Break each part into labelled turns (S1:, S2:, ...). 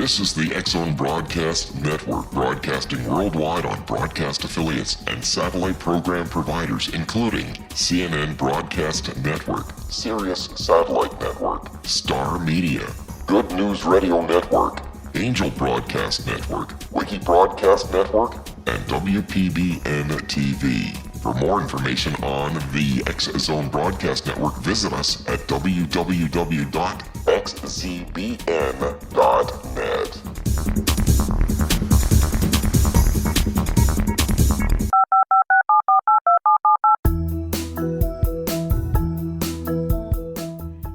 S1: This is the X-Zone Broadcast Network, broadcasting worldwide on broadcast affiliates and satellite program providers, including CNN Broadcast Network, Sirius Satellite Network, Star Media, Good News Radio Network, Angel Broadcast Network, Wiki Broadcast Network, and WPBN TV. For more information on the X-Zone Broadcast Network, visit us at www.xzbn.net.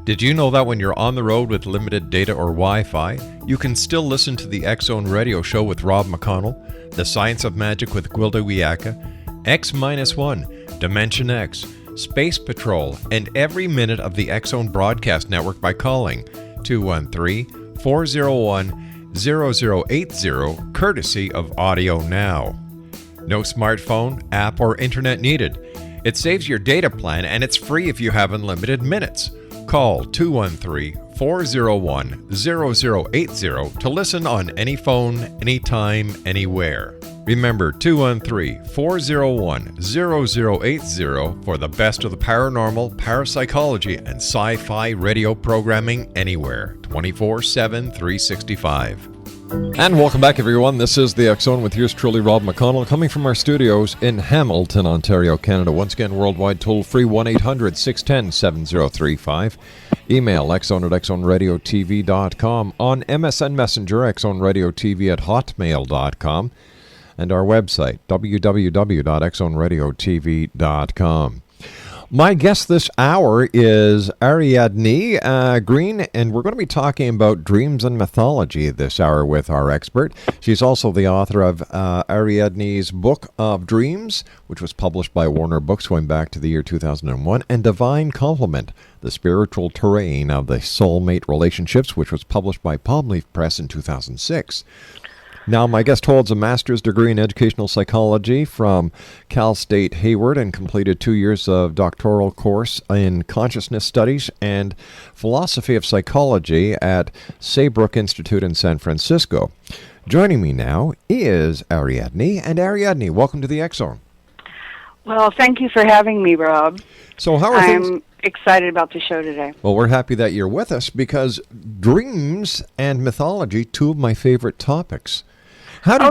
S2: Did you know that when you're on the road with limited data or Wi-Fi, you can still listen to the X-Zone Radio Show with Rob McConnell, The Science of Magic with Gwilda Wiyaka, X-1, Dimension X, Space Patrol, and every minute of the X-Zone Broadcast Network by calling 213-401-0080, courtesy of Audio Now. No smartphone, app, or internet needed. It saves your data plan and it's free if you have unlimited minutes. Call 213-401-0080 to listen on any phone, anytime, anywhere. Remember 213-401-0080 for the best of the paranormal, parapsychology, and sci-fi radio programming anywhere, 24/7, 365. And welcome back, everyone. This is the X-Zone with yours truly, Rob McConnell, coming from our studios in Hamilton, Ontario, Canada. Once again, worldwide, toll-free 1-800-610-7035. Email xzone@xzoneradiotv.com. On MSN Messenger, xzoneradiotv@hotmail.com. And our website, www.xzoneradiotv.com. My guest this hour is Ariadne Green, and we're going to be talking about dreams and mythology this hour with our expert. She's also the author of Ariadne's Book of Dreams, which was published by Warner Books going back to the year 2001, and Divine Complement, the spiritual terrain of the soulmate relationships, which was published by Palm Leaf Press in 2006. Now, my guest holds a master's degree in educational psychology from Cal State Hayward and completed 2 years of doctoral course in consciousness studies and philosophy of psychology at Saybrook Institute in San Francisco. Joining me now is Ariadne. And Ariadne, welcome to the X-Zone.
S3: Well, thank you for having me, Rob.
S2: So how are things?
S3: I'm excited about the show today.
S2: Well, we're happy that you're with us because dreams and mythology, two of my favorite topics.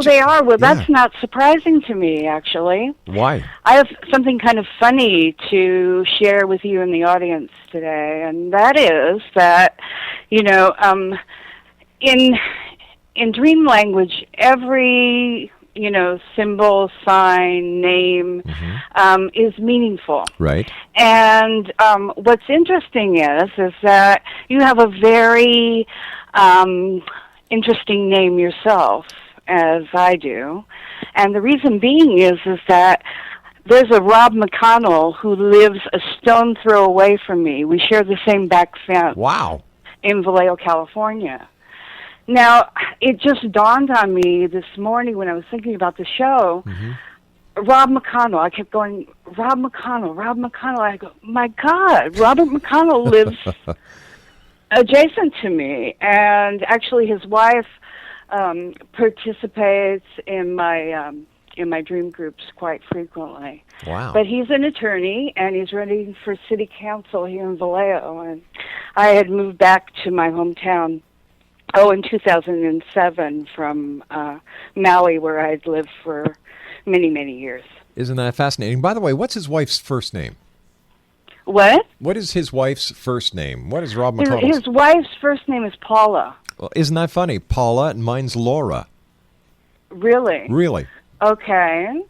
S3: They are? Well, that's not surprising to me, actually.
S2: Why?
S3: I have something kind of funny to share with you in the audience today, and that is that, in dream language, every, symbol, sign, name is meaningful.
S2: Right.
S3: And what's interesting is that you have a very interesting name yourself, as I do. And the reason being is that there's a Rob McConnell who lives a stone throw away from me. We share the same back fence.
S2: Wow.
S3: In Vallejo, California. Now, it just dawned on me this morning when I was thinking about the show, Rob McConnell. I kept going, Rob McConnell, Rob McConnell. I go, my God, Robert McConnell lives adjacent to me. And actually his wife participates in my dream groups quite frequently.
S2: Wow.
S3: But he's an attorney, and he's running for city council here in Vallejo. And I had moved back to my hometown, in 2007 from Maui, where I'd lived for many, many years.
S2: Isn't that fascinating? By the way, what's his wife's first name?
S3: What?
S2: What is his wife's first name? What is Rob McConnell's?
S3: His wife's first name is Paula.
S2: Well, isn't that funny? Paula, and mine's Laura.
S3: Really?
S2: Really.
S3: Okay.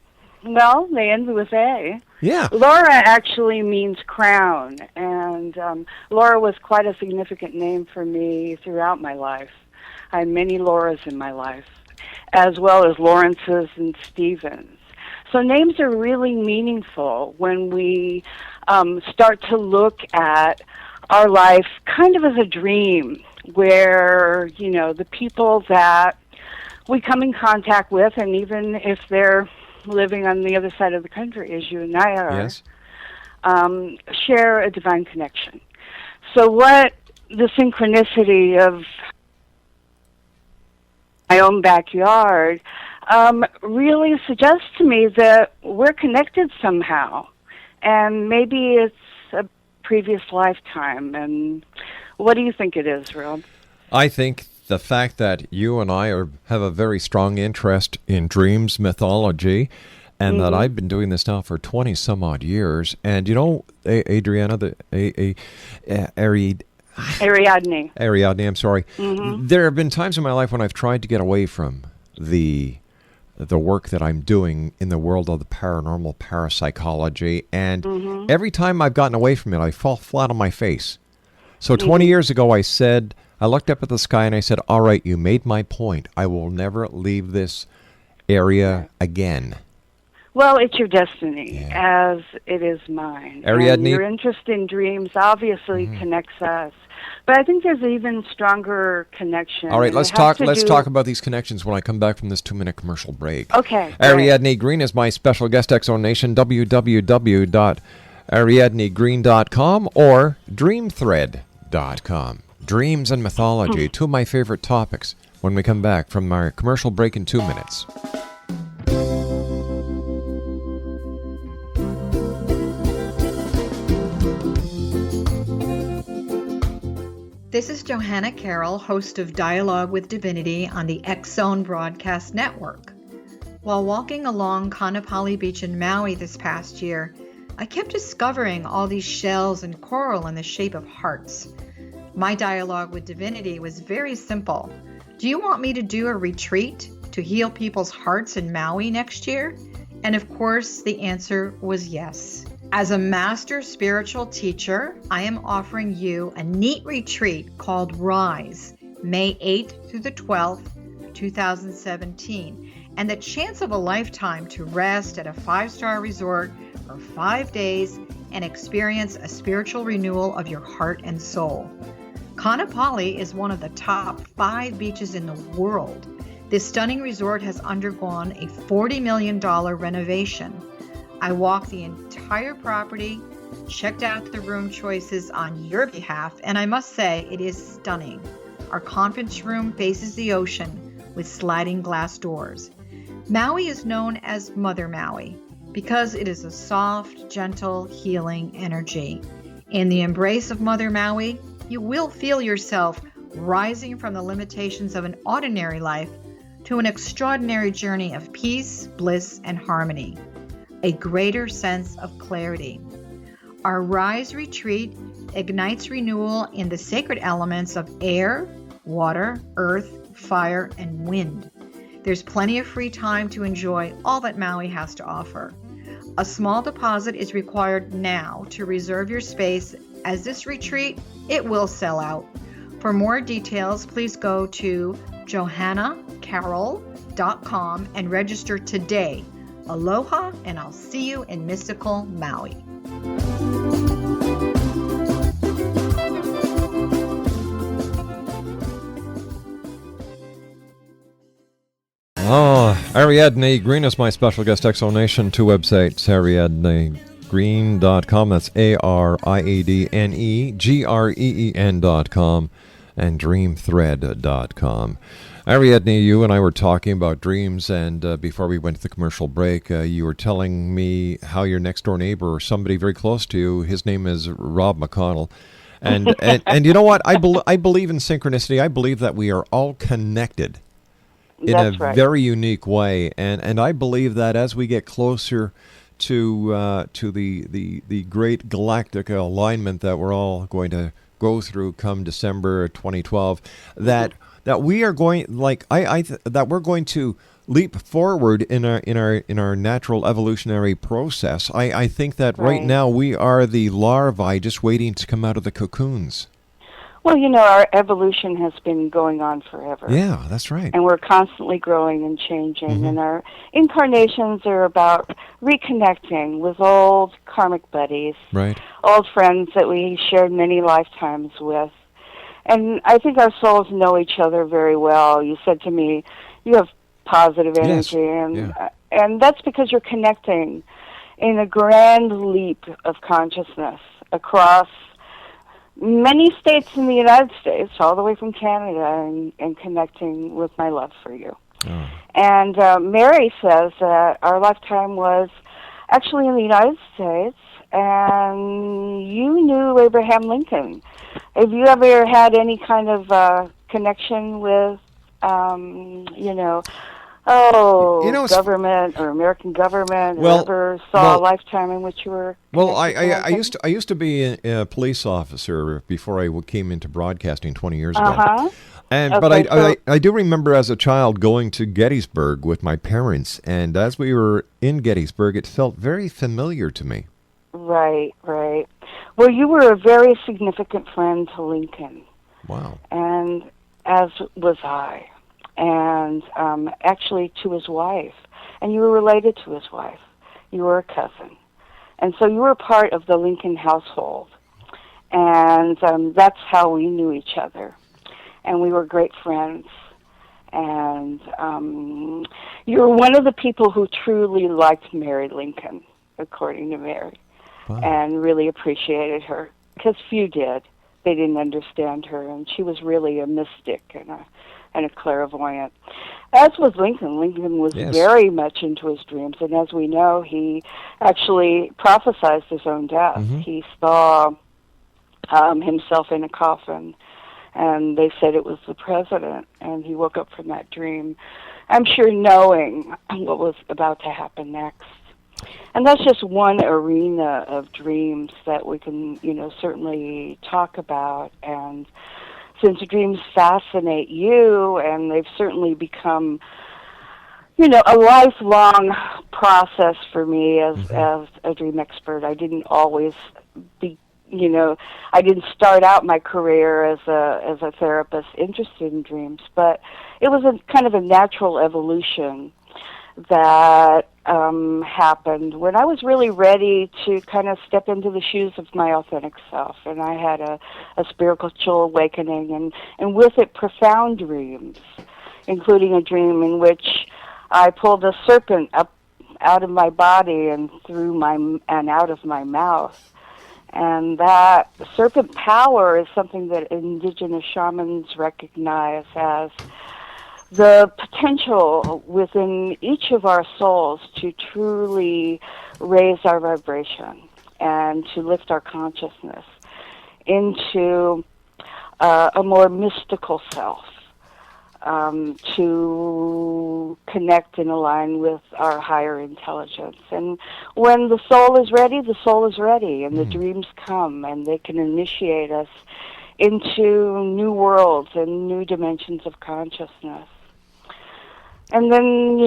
S3: Well, they end with A.
S2: Yeah.
S3: Laura actually means crown, and Laura was quite a significant name for me throughout my life. I had many Lauras in my life, as well as Lawrences and Stevens. So names are really meaningful when we start to look at our life kind of as a dream, where, the people that we come in contact with, and even if they're living on the other side of the country, as you and I are,
S2: yes,
S3: share a divine connection. So what the synchronicity of my own backyard, really suggests to me that we're connected somehow. And maybe it's a previous lifetime. And what do you think it is, Rob?
S2: I think the fact that you and I have a very strong interest in dreams mythology, and that I've been doing this now for 20 some odd years. And you know, Adriana, Ariadne, I'm sorry. There have been times in my life when I've tried to get away from the work that I'm doing in the world of the paranormal, parapsychology, and every time I've gotten away from it, I fall flat on my face. So 20 years ago, I looked up at the sky and I said, all right, you made my point. I will never leave this area again.
S3: Well, it's your destiny, as it is mine.
S2: Ariadne,
S3: and your interest in dreams obviously connects us. But I think there's an even stronger connection.
S2: All right, let's talk about these connections when I come back from this 2-minute commercial break.
S3: Okay.
S2: Ariadne Green is my special guest. Exonation, www.ariadnegreen.com or dreamthread.com. Dreams and mythology, two of my favorite topics, when we come back from our commercial break in 2 minutes.
S4: This is Johanna Carroll, host of Dialogue with Divinity on the X-Zone Broadcast Network. While walking along Kaanapali Beach in Maui this past year, I kept discovering all these shells and coral in the shape of hearts. My dialogue with Divinity was very simple. Do you want me to do a retreat to heal people's hearts in Maui next year? And of course, the answer was yes. As a master spiritual teacher, I am offering you a neat retreat called Rise, May 8th through the 12th, 2017, and the chance of a lifetime to rest at a 5-star resort for 5 days and experience a spiritual renewal of your heart and soul. Kaanapali is one of the top 5 beaches in the world. This stunning resort has undergone a $40 million renovation. I walked the entire property, checked out the room choices on your behalf, and I must say it is stunning. Our conference room faces the ocean with sliding glass doors. Maui is known as Mother Maui because it is a soft, gentle, healing energy. In the embrace of Mother Maui, you will feel yourself rising from the limitations of an ordinary life to an extraordinary journey of peace, bliss, and harmony. A greater sense of clarity. Our Rise retreat ignites renewal in the sacred elements of air, water, earth, fire, and wind. There's plenty of free time to enjoy all that Maui has to offer. A small deposit is required now to reserve your space, as this retreat, it will sell out. For more details, please go to johannacarroll.com and register today. Aloha, and I'll see you in mystical Maui.
S2: Ariadne Green is my special guest. Exonation, 2 websites, ariadnegreen.com, that's ARIADNEGREEN.com, and dreamthread.com. Ariadne, you and I were talking about dreams, and before we went to the commercial break, you were telling me how your next-door neighbor, or somebody very close to you, his name is Rob McConnell. And you know what? I believe in synchronicity. I believe that we are all connected in a very unique way. And I believe that as we get closer to the great galactic alignment that we're all going to go through come December 2012, that we are going, that we're going to leap forward in our natural evolutionary process. I think that right now we are the larvae just waiting to come out of the cocoons.
S3: Well, you know, our evolution has been going on forever.
S2: Yeah, that's right.
S3: And we're constantly growing and changing. And our incarnations are about reconnecting with old karmic buddies, old friends that we shared many lifetimes with. And I think our souls know each other very well. You said to me, you have positive energy, and that's because you're connecting in a grand leap of consciousness across many states in the United States, all the way from Canada, and connecting with my love for you.
S2: Oh.
S3: And Mary says that our lifetime was actually in the United States, and you knew Abraham Lincoln. Have you ever had any kind of connection with, government or American government, or ever saw a lifetime in which you were?
S2: Well, I used to be a police officer before I came into broadcasting 20 years ago.
S3: Uh-huh.
S2: But I do remember as a child going to Gettysburg with my parents, and as we were in Gettysburg, it felt very familiar to me.
S3: Right. Well, you were a very significant friend to Lincoln.
S2: Wow.
S3: And as was I. And actually to his wife. And you were related to his wife. You were a cousin. And so you were part of the Lincoln household. And that's how we knew each other. And we were great friends. And you were one of the people who truly liked Mary Lincoln, according to Mary.
S2: Wow.
S3: And really appreciated her. Because few did. They didn't understand her. And she was really a mystic and a clairvoyant. As was Lincoln. Lincoln was very much into his dreams, and as we know, he actually prophesied his own death. Mm-hmm. He saw himself in a coffin, and they said it was the president, and he woke up from that dream, I'm sure knowing what was about to happen next. And that's just one arena of dreams that we can, certainly talk about. And since dreams fascinate you, and they've certainly become, a lifelong process for me as a dream expert. I didn't always I didn't start out my career as a therapist interested in dreams, but it was a kind of a natural evolution that happened when I was really ready to kind of step into the shoes of my authentic self. And I had a spiritual awakening, and with it, profound dreams, including a dream in which I pulled a serpent up out of my body and out of my mouth. And that serpent power is something that indigenous shamans recognize as the potential within each of our souls to truly raise our vibration and to lift our consciousness into a more mystical self, to connect and align with our higher intelligence. And when the soul is ready, the soul is ready, and the dreams come, and they can initiate us into new worlds and new dimensions of consciousness. And then,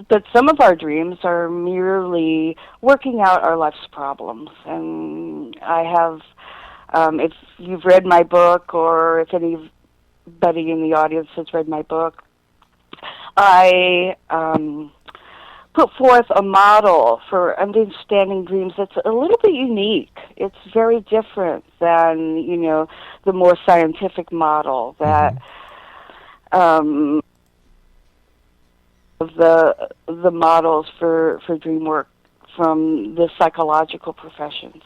S3: but some of our dreams are merely working out our life's problems. And I have, if you've read my book, or if anybody in the audience has read my book, I put forth a model for understanding dreams that's a little bit unique. It's very different than, the more scientific model that of the models for dream work from the psychological professions.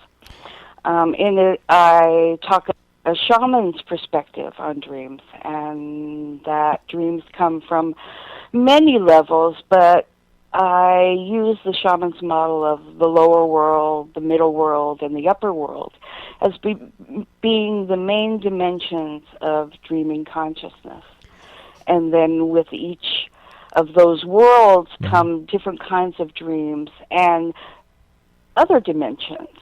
S3: In it, I talk a shaman's perspective on dreams, and that dreams come from many levels, but I use the shaman's model of the lower world, the middle world, and the upper world as being the main dimensions of dreaming consciousness. And then with each of those worlds come different kinds of dreams and other dimensions,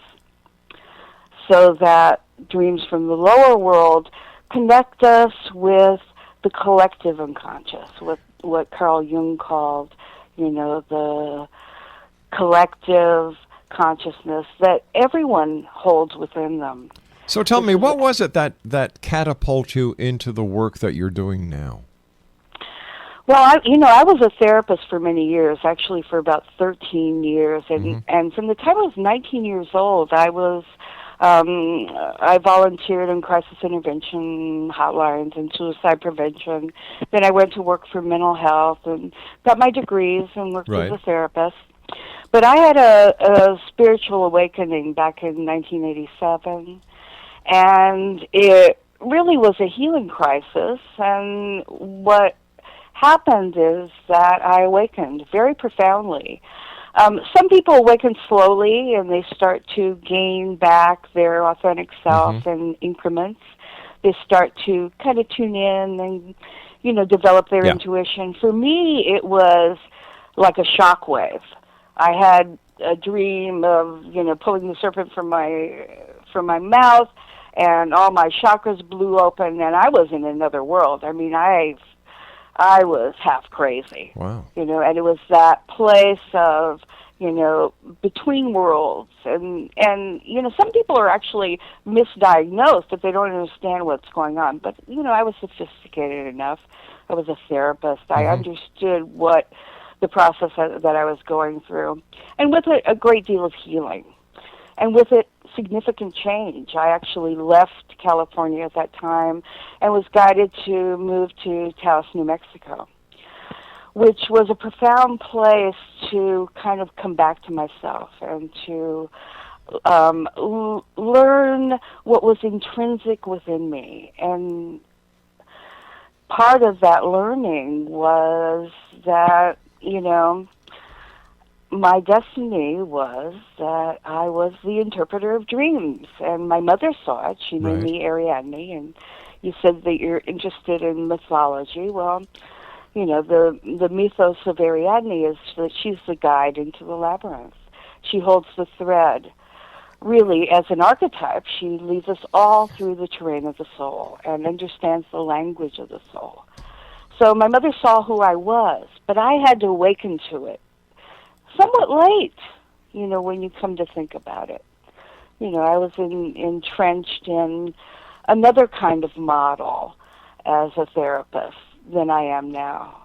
S3: so that dreams from the lower world connect us with the collective unconscious, with what Carl Jung called, the collective consciousness that everyone holds within them.
S2: So tell me, what was it that catapulted you into the work that you're doing now?
S3: Well, I was a therapist for many years, actually for about 13 years, and from the time I was 19 years old, I volunteered in crisis intervention hotlines and suicide prevention. Then I went to work for mental health and got my degrees and worked as a therapist. But I had a spiritual awakening back in 1987, And it really was a healing crisis. And what happened is that I awakened very profoundly. Some people awaken slowly, and they start to gain back their authentic self in increments. They start to kind of tune in and, develop their intuition. For me, it was like a shockwave. I had a dream of, pulling the serpent from my mouth, and all my chakras blew open, and I was in another world. I mean, I was half crazy.
S2: Wow.
S3: And it was that place of, between worlds. And some people are actually misdiagnosed if they don't understand what's going on. But, I was sophisticated enough. I was a therapist. I understood what the process that I was going through. And with it, a great deal of healing. And with it, significant change. I actually left California at that time and was guided to move to Taos, New Mexico, which was a profound place to kind of come back to myself and to learn what was intrinsic within me. And part of that learning was that, my destiny was that I was the interpreter of dreams, and my mother saw it. She named me Ariadne, and you said that you're interested in mythology. Well, the mythos of Ariadne is that she's the guide into the labyrinth. She holds the thread. Really, as an archetype, she leads us all through the terrain of the soul and understands the language of the soul. So my mother saw who I was, but I had to awaken to it. Somewhat late, when you come to think about it. I was entrenched in another kind of model as a therapist than I am now.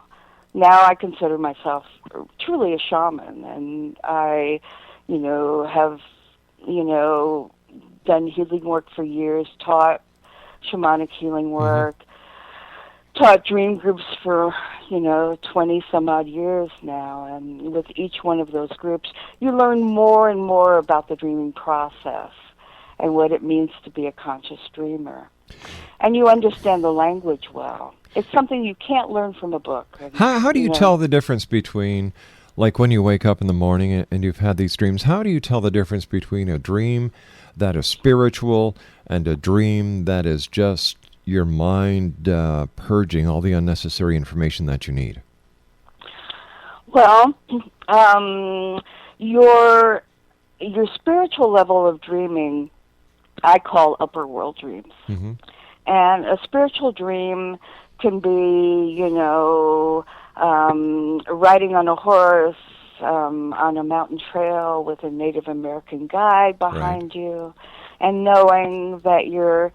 S3: Now I consider myself truly a shaman, and I, have, done healing work for years, taught shamanic healing work, taught dream groups for, 20 some odd years now. And with each one of those groups, you learn more and more about the dreaming process and what it means to be a conscious dreamer. And you understand the language well. It's something you can't learn from a book.
S2: How do you tell the difference between, like when you wake up in the morning and you've had these dreams, how do you tell the difference between a dream that is spiritual and a dream that is just your mind purging all the unnecessary information that you need?
S3: Well, your spiritual level of dreaming, I call upper world dreams. And a spiritual dream can be, riding on a horse on a mountain trail with a Native American guide behind you, and knowing that you're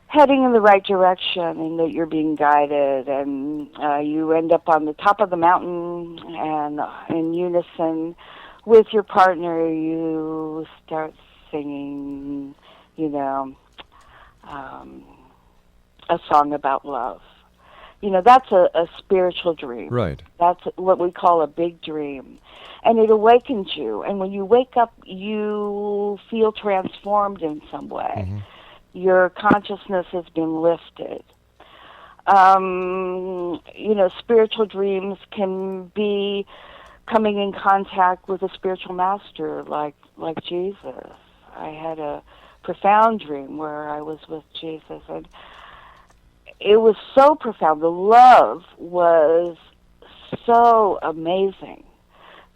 S3: heading in the right direction and that you're being guided, and you end up on the top of the mountain, and in unison with your partner you start singing, a song about love. That's a spiritual dream. Right. That's what we call a big dream. And it awakens you. And when you wake up, you feel transformed in some way. Your consciousness has been lifted. Spiritual dreams can be coming in contact with a spiritual master like Jesus. I had a profound dream where I was with Jesus, and it was so profound. The love was so amazing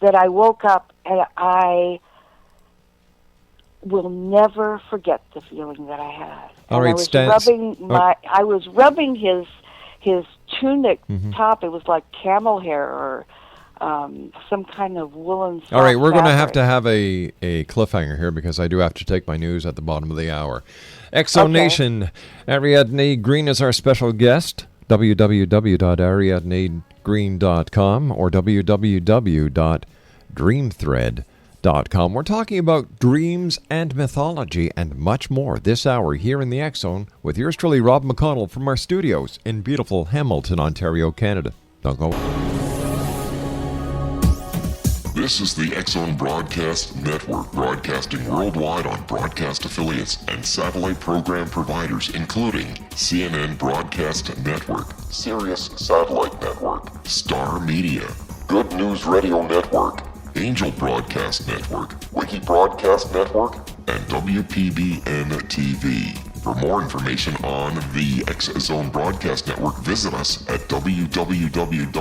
S3: that I woke up and I will never forget the feeling that I had.
S2: All right,
S3: I was rubbing his tunic top. It was like camel hair or some kind of woolen.
S2: All right, we're going to have a cliffhanger here because I do have to take my news at the bottom of the hour. Exo Nation, Ariadne Green is our special guest. www.ariadnegreen.com or www.dreamthread.com. We're talking about dreams and mythology and much more this hour here in the X Zone with yours truly, Rob McConnell, from our studios in beautiful Hamilton, Ontario, Canada. Don't go.
S1: This is the X-Zone Broadcast Network, broadcasting worldwide on broadcast affiliates and satellite program providers, including CNN Broadcast Network, Sirius Satellite Network, Star Media, Good News Radio Network, Angel Broadcast Network, Wiki Broadcast Network, and WPBN TV. For more information on the X-Zone Broadcast Network, visit us at www.xzbn.net.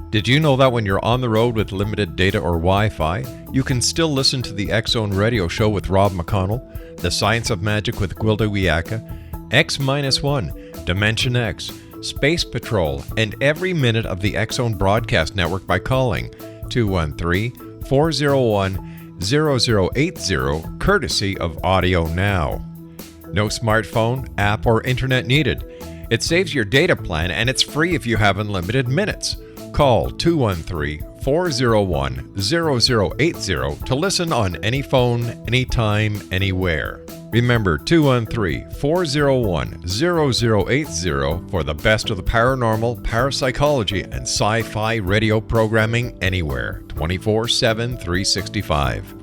S2: Did you know that when you're on the road with limited data or Wi-Fi, you can still listen to the X-Zone Radio Show with Rob McConnell, The Science of Magic with Gwilda Wiyaka, X-1, Dimension X, Space Patrol, and every minute of the X-Zone Broadcast Network by calling 213-401-0080, courtesy of Audio Now. No smartphone, app, or internet needed. It saves your data plan and it's free if you have unlimited minutes. Call 213-401-0080 to listen on any phone, anytime, anywhere. Remember 213-401-0080 for the best of the paranormal, parapsychology, and sci-fi radio programming anywhere, 24/7, 365.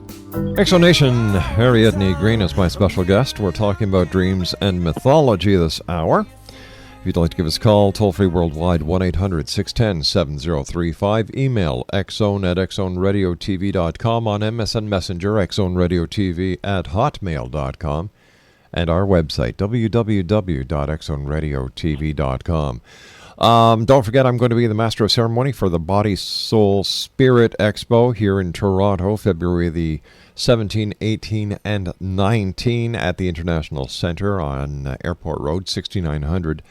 S2: Exonation, Ariadne Green is my special guest. We're talking about dreams and mythology this hour. If you'd like to give us a call, toll-free worldwide, 1-800-610-7035. Email xzone@xzoneradiotv.com, on MSN Messenger, xzoneradiotv@hotmail.com, and our website, www.xzoneradiotv.com. Don't forget, I'm going to be the master of ceremony for the Body, Soul, Spirit Expo here in Toronto, February the 17, 18, and 19 at the International Centre on Airport Road, 6900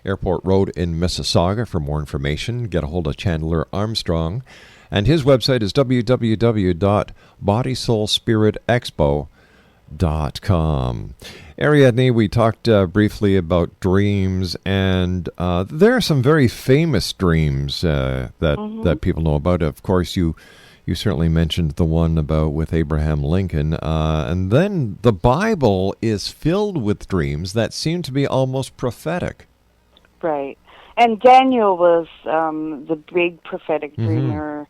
S2: Airport Road in Mississauga. For more information, get a hold of Chandler Armstrong. And his website is www.bodysoulspiritexpo.com. Ariadne, we talked briefly about dreams, and there are some very famous dreams that people know about. Of course, you certainly mentioned the one about with Abraham Lincoln. And then the Bible is filled with dreams that seem to be almost prophetic.
S3: Right. And Daniel was the big prophetic dreamer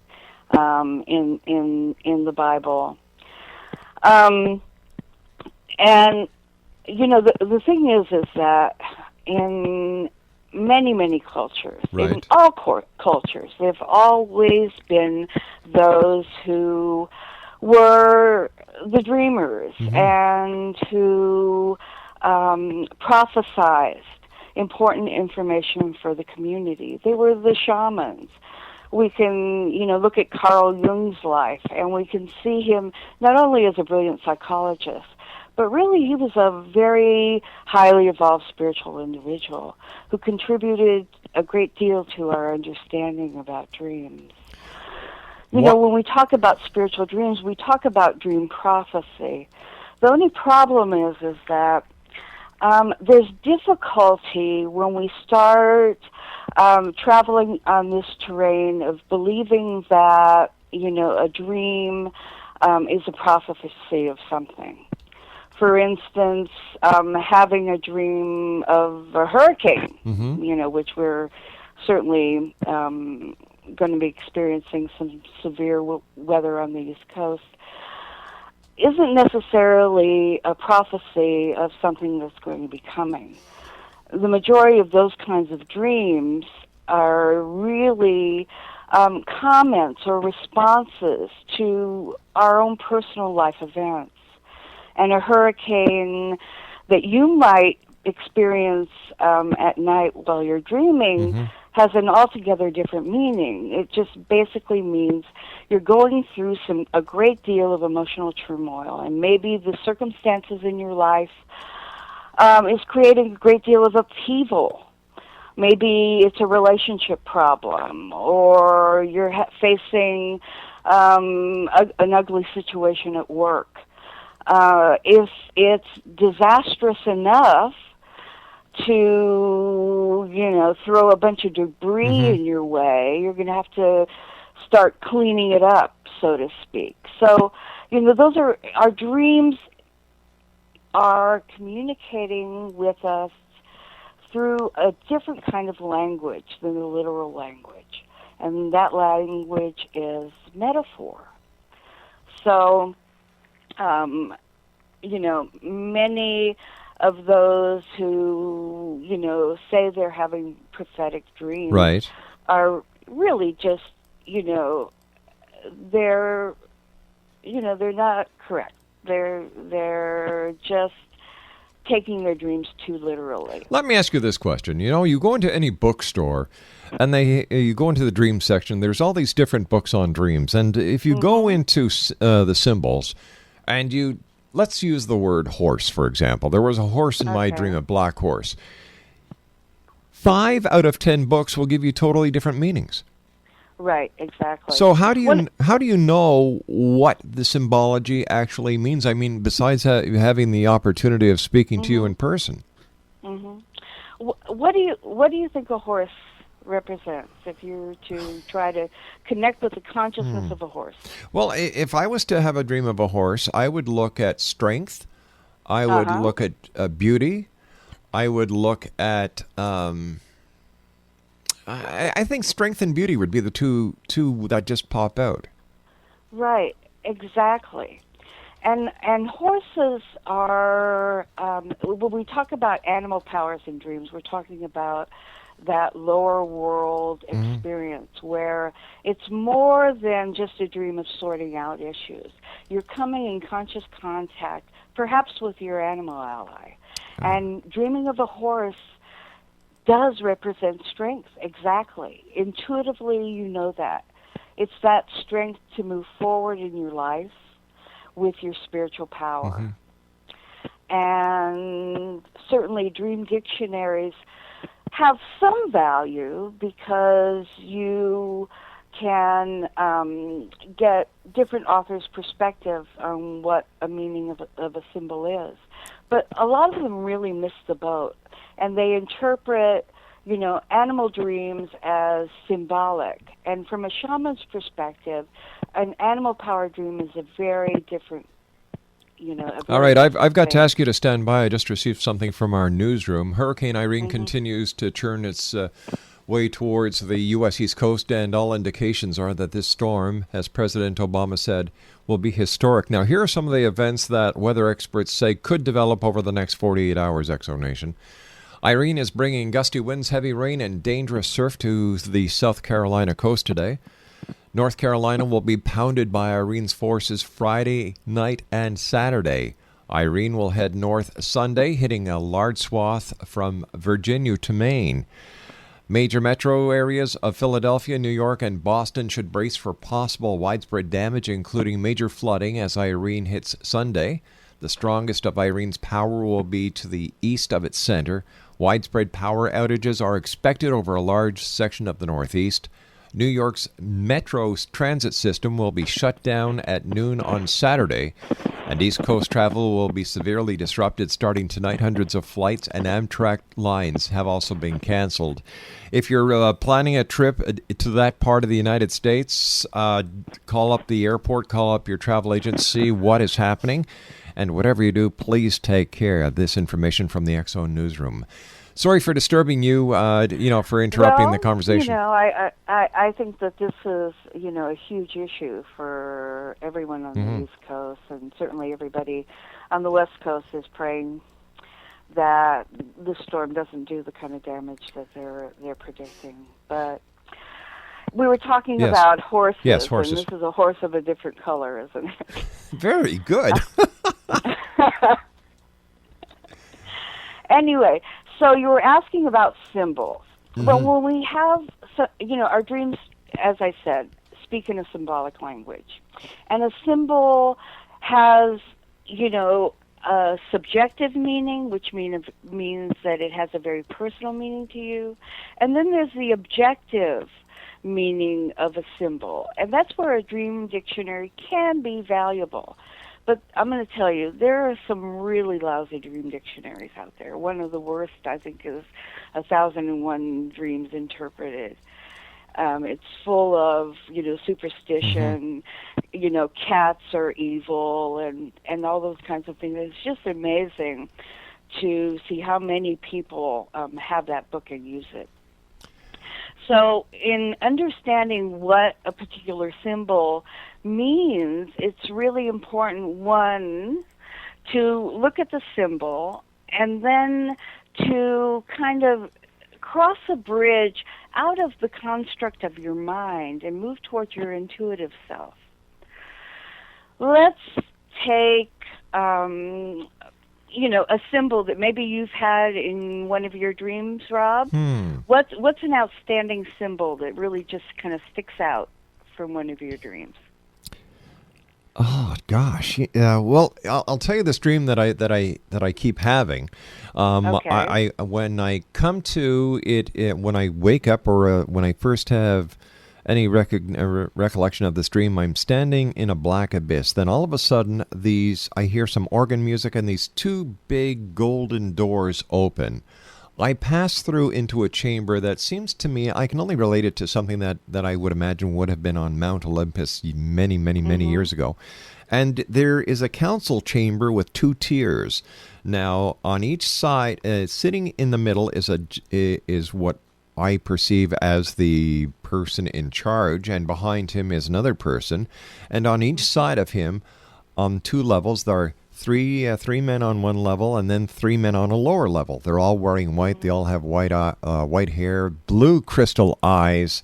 S3: in the Bible. And, you know, the thing is that in many, many cultures,
S2: right,
S3: in all cultures, there have always been those who were the dreamers and who prophesized important information for the community. They were the shamans. We can, you know, look at Carl Jung's life, and we can see him not only as a brilliant psychologist, but really he was a very highly evolved spiritual individual who contributed a great deal to our understanding about dreams. You know, when we talk about spiritual dreams, we talk about dream prophecy. The only problem is that there's difficulty when we start traveling on this terrain of believing that, you know, a dream is a prophecy of something. For instance, having a dream of a hurricane, you know, which we're certainly going to be experiencing some severe weather on the East Coast, isn't necessarily a prophecy of something that's going to be coming. The majority of those kinds of dreams are really comments or responses to our own personal life events. And a hurricane that you might experience at night while you're dreaming has an altogether different meaning. It just basically means you're going through a great deal of emotional turmoil, and maybe the circumstances in your life is creating a great deal of upheaval. Maybe it's a relationship problem, or you're facing an ugly situation at work. If it's disastrous enough to, you know, throw a bunch of debris in your way, you're going to have to start cleaning it up, so to speak. So, those are our dreams are communicating with us through a different kind of language than the literal language. And that language is metaphor. So, many of those who, say they're having prophetic dreams
S2: Right.
S3: are really just, they're not correct. They're just taking their dreams too literally.
S2: Let me ask you this question. You go into any bookstore and you go into the dream section, there's all these different books on dreams. And if you go into the symbols and let's use the word horse, for example. There was a horse in my dream, a black horse. 5 out of 10 books will give you totally different meanings.
S3: Right, exactly.
S2: So how do you know what the symbology actually means? I mean, besides having the opportunity of speaking to you in person.
S3: What do you think a horse represents if you were to try to connect with the consciousness of a horse?
S2: Well, if I was to have a dream of a horse, I would look at strength. I would look at beauty. I would look at. I think strength and beauty would be the two that just pop out.
S3: Right, exactly. And horses are, when we talk about animal powers in dreams, we're talking about that lower world experience where it's more than just a dream of sorting out issues. You're coming in conscious contact, perhaps with your animal ally. And dreaming of a horse does represent strength, exactly. Intuitively, you know that. It's that strength to move forward in your life with your spiritual power. And certainly dream dictionaries have some value because you can get different authors' perspective on what a meaning of a symbol is. But a lot of them really miss the boat, and they interpret, animal dreams as symbolic. And from a shaman's perspective, an animal power dream is a very different,
S2: All right, I've got to ask you to stand by. I just received something from our newsroom. Hurricane Irene continues to churn its way towards the U.S. East Coast, and all indications are that this storm, as President Obama said, will be historic. Now, here are some of the events that weather experts say could develop over the next 48 hours, Exonation. Irene is bringing gusty winds, heavy rain, and dangerous surf to the South Carolina coast today. North Carolina will be pounded by Irene's forces Friday night and Saturday. Irene will head north Sunday, hitting a large swath from Virginia to Maine. Major metro areas of Philadelphia, New York, and Boston should brace for possible widespread damage, including major flooding as Irene hits Sunday. The strongest of Irene's power will be to the east of its center. Widespread power outages are expected over a large section of the Northeast. New York's metro transit system will be shut down at noon on Saturday, and East Coast travel will be severely disrupted starting tonight. Hundreds of flights and Amtrak lines have also been canceled. If you're planning a trip to that part of the United States, call up the airport, call up your travel agency, what is happening, and whatever you do, please take care of this information from the X Zone Newsroom. Sorry for disturbing you, for interrupting the conversation.
S3: I think that this is, a huge issue for everyone on the East Coast, and certainly everybody on the West Coast is praying that this storm doesn't do the kind of damage that they're predicting. But we were talking about horses.
S2: Yes, horses.
S3: And this is a horse of a different color, isn't it?
S2: Very good.
S3: Anyway, so you were asking about symbols. Well, when we have, our dreams, as I said, speak in a symbolic language. And a symbol has, a subjective meaning, which means that it has a very personal meaning to you. And then there's the objective meaning of a symbol. And that's where a dream dictionary can be valuable. But I'm going to tell you, there are some really lousy dream dictionaries out there. One of the worst, I think, is 1001 Dreams Interpreted. It's full of, superstition, cats are evil and all those kinds of things. It's just amazing to see how many people have that book and use it. So in understanding what a particular symbol means, it's really important, one, to look at the symbol and then to kind of cross a bridge out of the construct of your mind and move towards your intuitive self. Let's take, a symbol that maybe you've had in one of your dreams, Rob. What's an outstanding symbol that really just kind of sticks out from one of your dreams?
S2: Oh gosh, well, I'll tell you this dream that I keep having.
S3: Okay.
S2: When I come to it, when I wake up or when I first have any recollection of this dream, I'm standing in a black abyss. Then all of a sudden, I hear some organ music, and these two big golden doors open. I pass through into a chamber that seems to me, I can only relate it to something that I would imagine would have been on Mount Olympus many, many, many years ago. And there is a council chamber with two tiers. Now, on each side, sitting in the middle is what I perceive as the person in charge, and behind him is another person. And on each side of him, on two levels, there are three men on one level, and then three men on a lower level. They're all wearing white. They all have white hair, blue crystal eyes,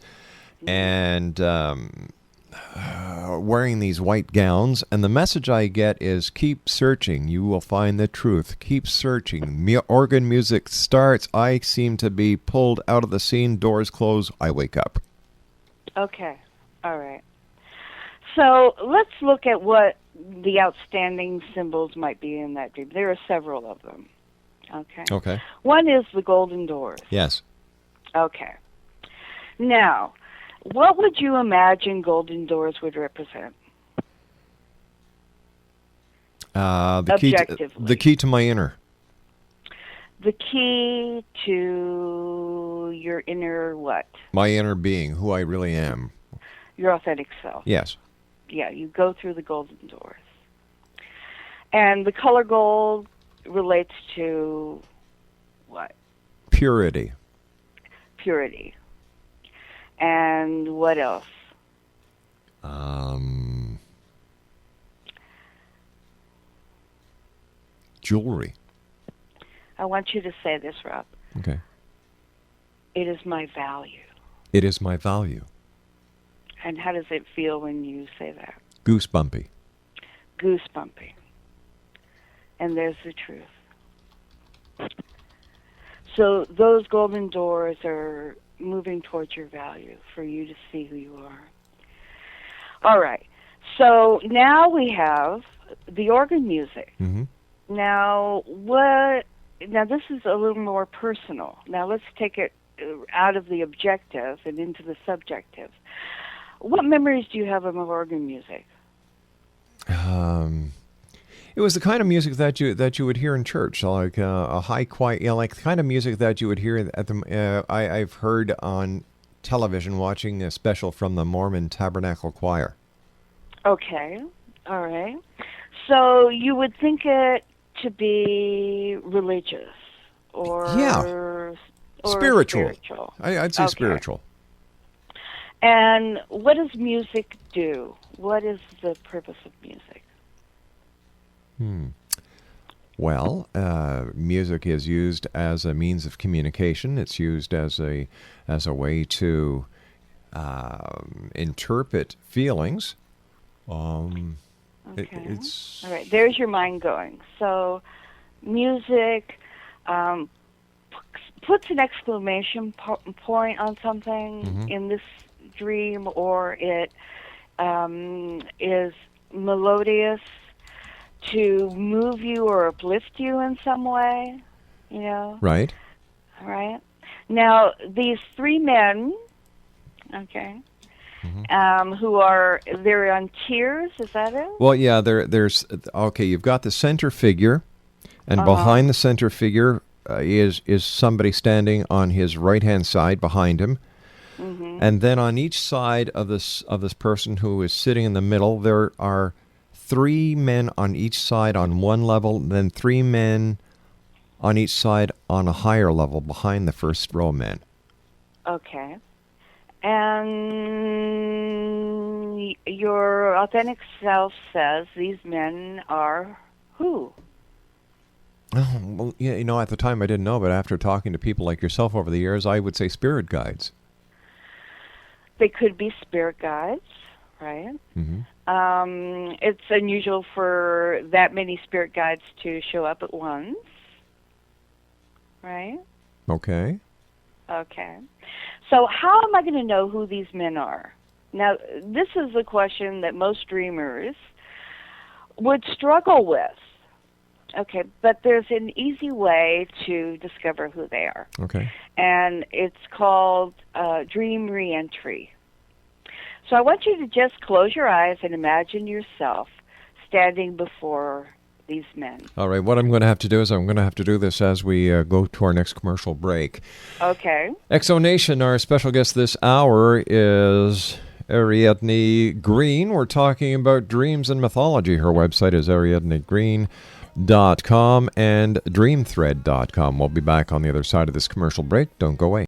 S2: and wearing these white gowns. And the message I get is, keep searching. You will find the truth. Keep searching. Organ music starts. I seem to be pulled out of the scene. Doors close. I wake up.
S3: Okay. All right. So let's look at what the outstanding symbols might be in that dream. There are several of them. Okay.
S2: Okay.
S3: One is the golden doors.
S2: Yes.
S3: Okay. Now, what would you imagine golden doors would represent? Objectively.
S2: The key to my inner.
S3: The key to your inner what?
S2: My inner being, who I really am.
S3: Your authentic self.
S2: Yes.
S3: Yeah, you go through the golden doors. And the color gold relates to what?
S2: Purity.
S3: Purity. And what else?
S2: Jewelry.
S3: I want you to say this, Rob.
S2: Okay.
S3: It is my value.
S2: It is my value.
S3: And how does it feel when you say that?
S2: Goosebumpy.
S3: Goosebumpy. And there's the truth. So those golden doors are moving towards your value for you to see who you are. All right. So now we have the organ music.
S2: Mm-hmm.
S3: Now this is a little more personal. Now let's take it out of the objective and into the subjective. What memories do you have of organ music?
S2: It was the kind of music that you would hear in church, like a high quiet, like the kind of music that you would hear at the. I've heard on television watching a special from the Mormon Tabernacle Choir.
S3: Okay, all right. So you would think it to be religious or
S2: spiritual. I'd say
S3: okay.
S2: spiritual.
S3: And what does music do? What is the purpose of music?
S2: Well, music is used as a means of communication. It's used as a way to interpret feelings.
S3: Okay.
S2: It's
S3: all right. There's your mind going. So, music puts an exclamation point on something in this dream, or it is melodious to move you or uplift you in some way,
S2: right.
S3: All right. Now, these three men, okay, they're on tiers, is that it?
S2: Well, yeah, there's okay, you've got the center figure, and behind the center figure is somebody standing on his right-hand side behind him. And then on each side of this person who is sitting in the middle, there are 3 men on each side on one level, then 3 men on each side on a higher level behind the first row men.
S3: Okay. And your authentic self says these men are who?
S2: Oh, well, yeah, at the time I didn't know, but after talking to people like yourself over the years, I would say spirit guides.
S3: They could be spirit guides, right? It's unusual for that many spirit guides to show up at once, right?
S2: Okay.
S3: Okay. So how am I going to know who these men are? Now, this is a question that most dreamers would struggle with. Okay, but there's an easy way to discover who they are.
S2: Okay.
S3: And it's called dream reentry. So I want you to just close your eyes and imagine yourself standing before these men.
S2: All right, what I'm going to have to do is I'm going to have to do this as we go to our next commercial break.
S3: Okay.
S2: Exonation, our special guest this hour is Ariadne Green. We're talking about dreams and mythology. Her website is ariadnegreen.com and dreamthread.com. We'll be back on the other side of this commercial break. Don't go away.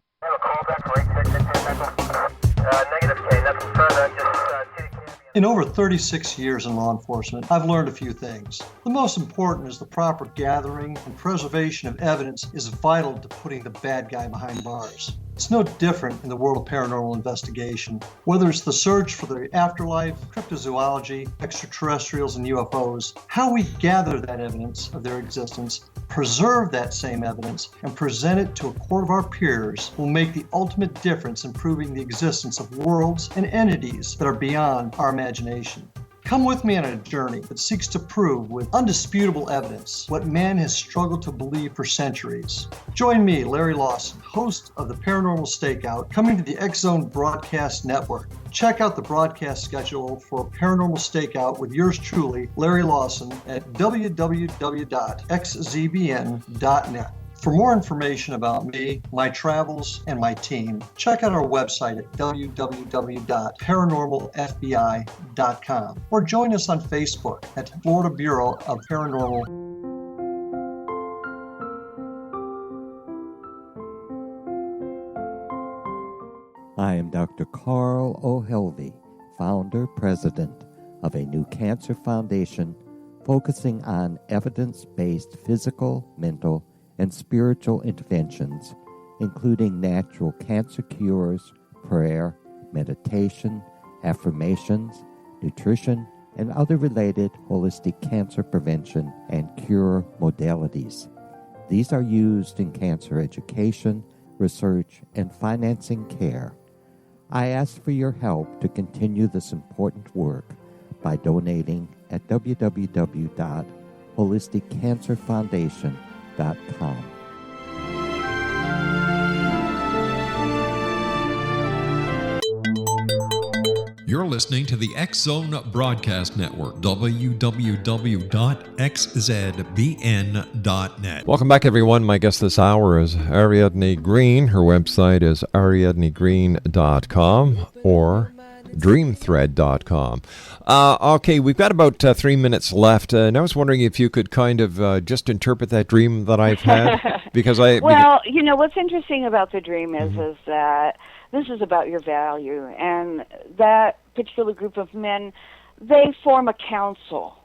S5: In over 36 years in law enforcement, I've learned a few things. The most important is the proper gathering and preservation of evidence is vital to putting the bad guy behind bars. It's no different in the world of paranormal investigation. Whether it's the search for the afterlife, cryptozoology, extraterrestrials, and UFOs, how we gather that evidence of their existence, preserve that same evidence, and present it to a court of our peers will make the ultimate difference in proving the existence of worlds and entities that are beyond our imagination. Come with me on a journey that seeks to prove with undisputable evidence what man has struggled to believe for centuries. Join me, Larry Lawson, host of the Paranormal Stakeout, coming to the X Zone Broadcast Network. Check out the broadcast schedule for Paranormal Stakeout with yours truly, Larry Lawson, at www.xzbn.net. For more information about me, my travels, and my team, check out our website at www.paranormalfbi.com or join us on Facebook at Florida Bureau of Paranormal.
S6: I am Dr. Carl O'Helvey, founder, president of a new cancer foundation focusing on evidence-based physical, mental, and spiritual interventions, including natural cancer cures, prayer, meditation, affirmations, nutrition, and other related holistic cancer prevention and cure modalities. These are used in cancer education, research, and financing care. I ask for your help to continue this important work by donating at www.holisticcancerfoundation.com.
S7: You're listening to the X Zone Broadcast Network, www.xzbn.net.
S2: Welcome back, everyone. My guest this hour is Ariadne Green. Her website is ariadnegreen.com or dreamthread.com. Okay, we've got about 3 minutes left, and I was wondering if you could kind of just interpret that dream that I've had, because
S3: Well, you know, what's interesting about the dream is that this is about your value, and that particular group of men, they form a council,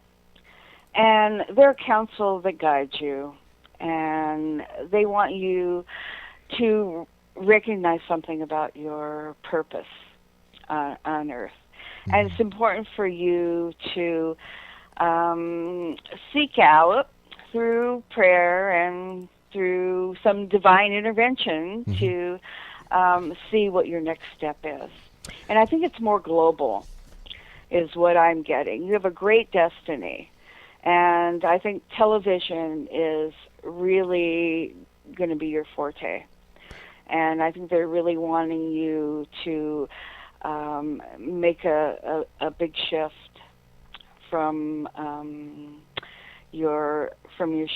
S3: and they're a council that guides you, and they want you to recognize something about your purpose on Earth. And it's important for you to seek out through prayer and through some divine intervention to see what your next step is. And I think it's more global is what I'm getting. You have a great destiny. And I think television is really going to be your forte. And I think they're really wanting you to make a big shift from your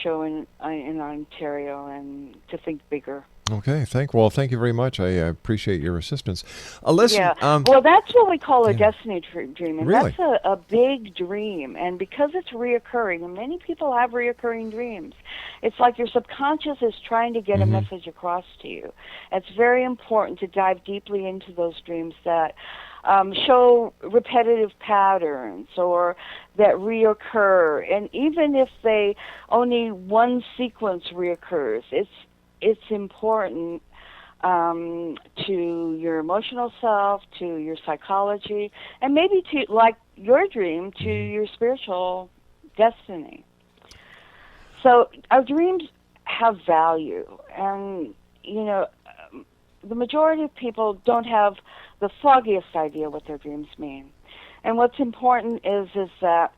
S3: show in Ontario and to think bigger.
S2: Okay, thank you very much. I appreciate your assistance. Listen,
S3: Yeah. Well, that's what we call a destiny dream, and
S2: Really?
S3: that's a big dream. And because it's reoccurring, and many people have reoccurring dreams, it's like your subconscious is trying to get a message across to you. It's very important to dive deeply into those dreams that show repetitive patterns or that reoccur. And even if they only one sequence reoccurs, it's important to your emotional self, to your psychology, and maybe to, like your dream, to your spiritual destiny. So our dreams have value, and the majority of people don't have the foggiest idea what their dreams mean. And what's important is that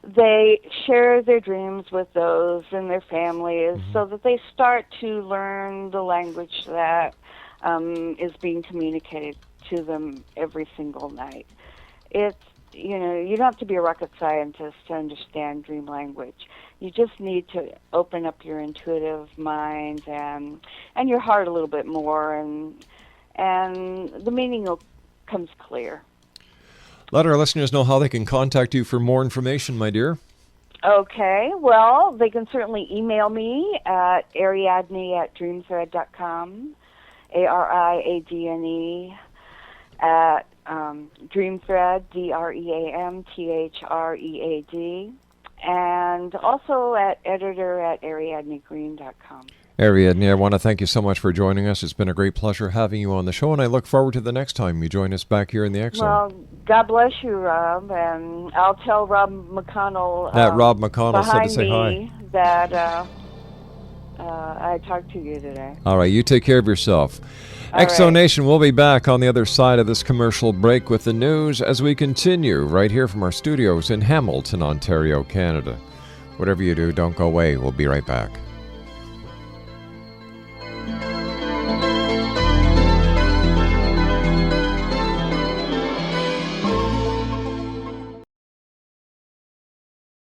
S3: they share their dreams with those in their families so that they start to learn the language that is being communicated to them every single night. It's, you don't have to be a rocket scientist to understand dream language. You just need to open up your intuitive mind and your heart a little bit more, and the meaning comes clear.
S2: Let our listeners know how they can contact you for more information, my dear.
S3: Okay, well, they can certainly email me at Ariadne@dreamthread.com, Ariadne at Dreamthread, DreamThread, and also at editor@ariadnegreen.com.
S2: Ariadne, I want to thank you so much for joining us. It's been a great pleasure having you on the show, and I look forward to the next time you join us back here in the X Zone.
S3: Well, God bless you, Rob, and I'll tell Rob McConnell.
S2: Rob McConnell said to say hi.
S3: That I talked to you today.
S2: All right, you take care of yourself.
S3: All
S2: X Zone
S3: right.
S2: Nation, we'll be back on the other side of this commercial break with the news as we continue right here from our studios in Hamilton, Ontario, Canada. Whatever you do, don't go away. We'll be right back.